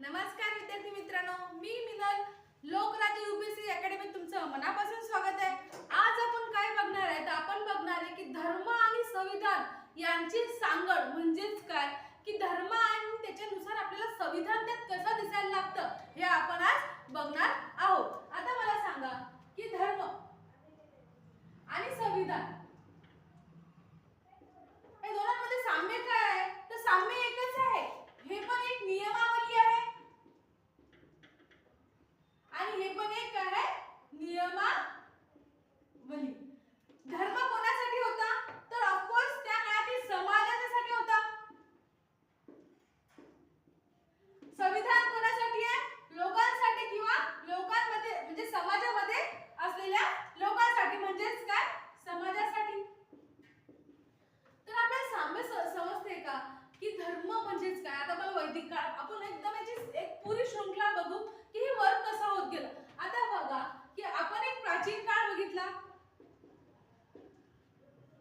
नमस्कार विद्यार्थी मित्रांनो, मी मिनल लोकराज्य यूपीएससी अकॅडमीत तुमचं मनापासून स्वागत आहे। आज आपण काय बघणार आहे तर आपण बघणार आहे की धर्म आणि संविधान यांची सांगड म्हणजेच काय की धर्म आणि त्याच्यानुसार आपल्याला संविधान त्यात कसं दिसायला लागतं हे आपण आज बघणार आहोत। आता मला सांगा की धर्म आणि संविधान या दोघांमध्ये साम्य काय आहे तर साम्य एकच आहे, हे पण एक नियमावली आहे आणि हे पण एक आहे नियमावली। धर्म कोणासाठी होता तर ऑफकोर्स त्या काळातील समाजासाठी होता। संविधान कोणासाठी आहे लोकांसाठी किंवा लोकांमध्ये म्हणजे समाजामध्ये असलेल्या लोकांसाठी म्हणजेच काय समाजासाठी। तर आपल्याला साम्य समजते का की धर्म म्हणजेच काय। आता आपण वैदिक काळ आपण एकदम याची एक पुरी शृंखला बघू की हे वर्क कसं होत गेलं। आता बघा की आपण एक प्राचीन काळ बघितला।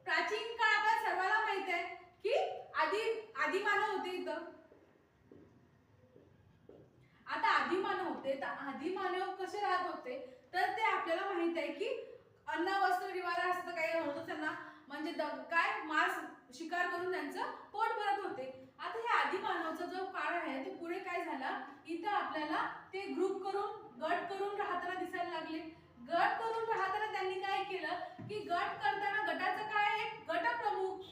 प्राचीन काळ आपल्याला सर्वांना माहित आहे की आदी मानव होते इथं। आता आदी मानव होते तर आदी मानव कसे राहत होते तर ते आपल्याला माहित आहे की अन्न वस्त्र निवारा असं काही होतं त्यांना, म्हणजे काय मांस शिकार करून त्यांचं पोट भरत होते। आता हे आदी मानवाचा जो काळ आहे तो पुढे काय झाला इथं आपल्याला ते ग्रुप करून गट करून राहताना दिसायला लागले। गट करून राहताना त्यांनी काय केलं की गट करताना गटाचं काय एक गटप्रमुख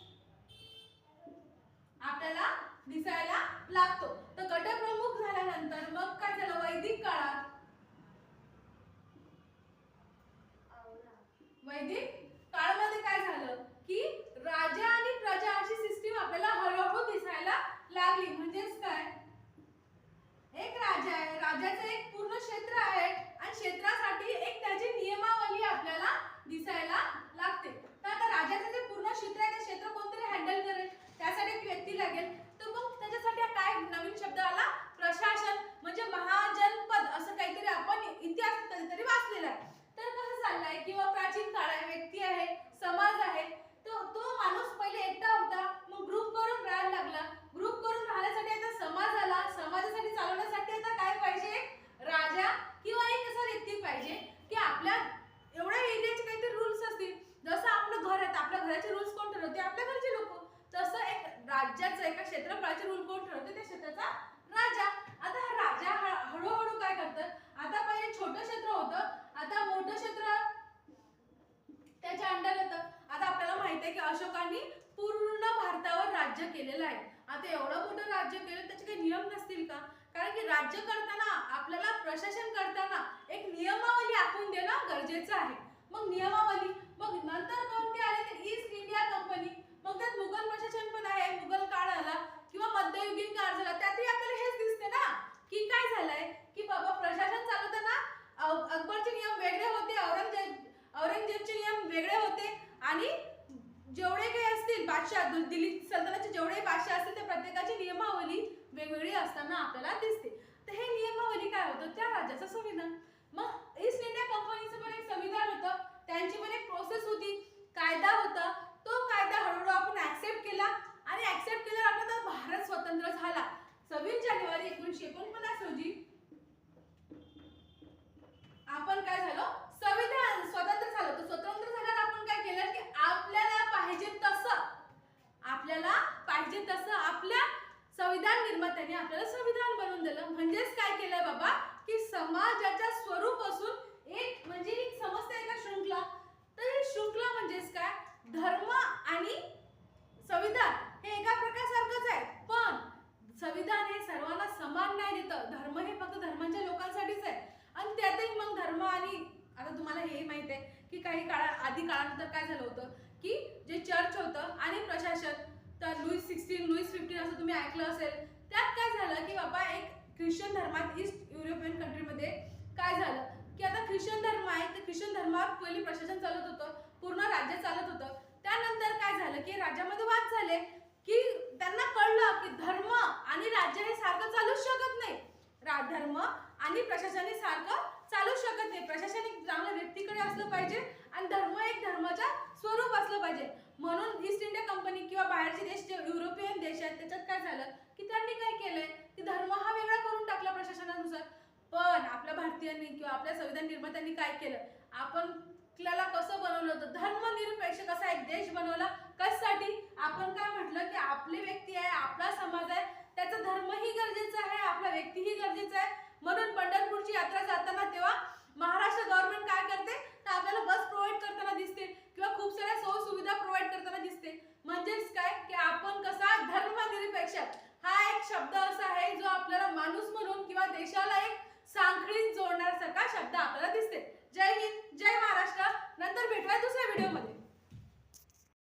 आपल्याला दिसायला लागतो। तर गटप्रमुख झाल्यानंतर मग काय झालं वैदिक काळात काळामध्ये काय झालं की राजा आणि प्रजा अशी सिस्टीम आपल्याला हळूहळू दिसायला लागली। म्हणजेच काय एक राजा आहे, राजाचं एक पूर्ण क्षेत्र आहे आणि क्षेत्रासाठी एक त्याची नियमावली आपल्याला दिसायला लागते। तर आता राजाचं जे पूर्ण क्षेत्र आहे ते क्षेत्र कोणतरी हँडल करेल, त्यासाठी एक व्यक्ती लागेल। तर मग त्याच्यासाठी काय नवीन शब्द आला प्रशासन, म्हणजे महाजनपद असं काहीतरी आपण इतिहासात कधीतरी वाचलेलं आहे। तर कसं चाललंय किंवा प्राचीन काळ आहे, व्यक्ती आहे, समाज आहे, तो माणूस पहिले एकटा होता मग ग्रुप करून राहायला लागला। ग्रुप करून राहण्यासाठी आता समाज आला, समाजासाठी चालवण्यासाठी आता काय पाहिजे एक राजा किंवा एक असा व्यक्ती पाहिजे की आपल्या एवढ्या एरियाचे काहीतरी रूल्स असतील। जसं आपलं घर आहे आपल्या घराचे रूल्स कोण ठरवते आपल्या घरचे लोक, तसं एक राज्याचं एका क्षेत्रफळाचे रूल कोण ठरवते त्या क्षेत्राचा राजा। आता हा राजा हळूहळू काय करतं, आता पहिले छोटं क्षेत्र होतं आता मोठं क्षेत्र त्याच्या अंडर येतं। आता आपल्याला माहित आहे की अशोकाने पूर्ण भारतावर राज्य केलेलं आहे। आता एवढं मोठं राज्य केलं त्याचे काही नियम नसतील का, कारण की राज्य करताना आपल्याला प्रशासन करताना एक नियमावली आखून देणं गरजेचं आहे। मग नियमावली मग नंतर कोणती आली तर ईस्ट इंडिया कंपनी, मग त्यात मुघल प्रशासन पण आहे, मुघल काळ आला किंवा मध्ययुगीन काळ झाला, त्यातही आपल्याला हेच दिसते ना की काय झालंय की बाबा प्रशासन चालवताना अकबरचे नियम वेगळे होते, औरंगजेबचे नियम वेगळे होते आणि जेवढे काही असतील बादशाह दिल्ली सल्तनतचे जेवढे बादशाह असतील त्या प्रत्येकाची नियमावली वेगवेगळी असताना आपल्याला दिसते। तर हे नियमावली काय होतं त्या राज्याचं संविधान। मग ईस्ट इंडिया कंपनीचं पण एक संविधान होतं, त्यांची पण एक प्रोसेस होती, कायदा होता। तो कायदा हळूहळू आपण ऍक्सेप्ट केला आणि ऍक्सेप्ट केल्यावर आपला भारत स्वतंत्र झाला। 26 जानेवारी 1949 रोजी आपण काय झालो संविधान स्वतंत्र झालो। तर स्वतंत्र झाल्यावर आपण काय केलं की आपल्याला पाहिजे तसं आपल्या संविधान निर्मात्याने आपल्याला संविधान बनवून दिलं। म्हणजेच काय केलंय बाबा की समाजाच्या स्वरूप असून एक म्हणजे एक समजते का शृंखला। तर ही शृंखला म्हणजेच काय धर्म आणि संविधान हे एका प्रकारसारखंच आहे, पण संविधान हे सर्वांना समान नाही देतं। धर्म हे फक्त धर्मांच्या लोकांसाठीच आहे आणि त्यातही मग धर्म आणि आता तुम्हाला हे माहित आहे की काही आधी काळानंतर काय झालं होतं की जे चर्च होतं आणि प्रशासन, तर लुईस 16 लुईस 15 असं तुम्ही ऐकलं असेल, त्यात काय झालं की बाबा एक ख्रिश्चन धर्मात ईस्ट युरोपियन कंट्रीमध्ये काय झालं की आता ख्रिश्चन धर्म आहे तर ख्रिश्चन धर्मात पहिले प्रशासन चालत होतं, पूर्ण राज्य चालत होतं। त्यानंतर काय झालं की राज्यामध्ये वाद झाले की त्यांना कळलं की धर्म आणि राज्य हे सारखं चालूच शकत नाही, धर्म आणि प्रशासन हे सारखं चालू शकत नाही। प्रशासन एक चांगल्या व्यक्तीकडे असलं पाहिजे आणि धर्म एक धर्माच्या स्वरूप असलं पाहिजे। म्हणून ईस्ट इंडिया कंपनी किंवा बाहेरचे देश जे युरोपियन देश आहेत त्याच्यात काय झालं की त्यांनी काय केलंय की धर्म हा वेगळा करून टाकला आपल्या संविधान निर्मात्यांनी काय केलं, आपल्याला कसं बनवलं होतं, धर्मनिरपेक्ष कसा एक देश बनवला, कशासाठी आपण काय म्हटलं की आपली व्यक्ती आहे, आपला समाज आहे, त्याचा धर्मही गरजेचा आहे, आपला व्यक्तीही गरजेचा आहे. म्हणून पंढरपूरची यात्रा जाताना तेव्हा महाराष्ट्र गव्हर्नमेंट काय करते तर आपल्याला बस प्रोव्हाइड करताना दिसते किंवा खूप साऱ्या सोयी सुविधा प्रोव्हाइड करताना दिसते. म्हणजेच काय की आपण कसा धर्मनिरपेक्ष हा एक शब्द असा आहे जो आपल्याला माणूस म्हणून किंवा देशाला एक साखळीत जोडण्यासारखा शब्द आपल्याला दिसते. जय हिंद, जय महाराष्ट्र.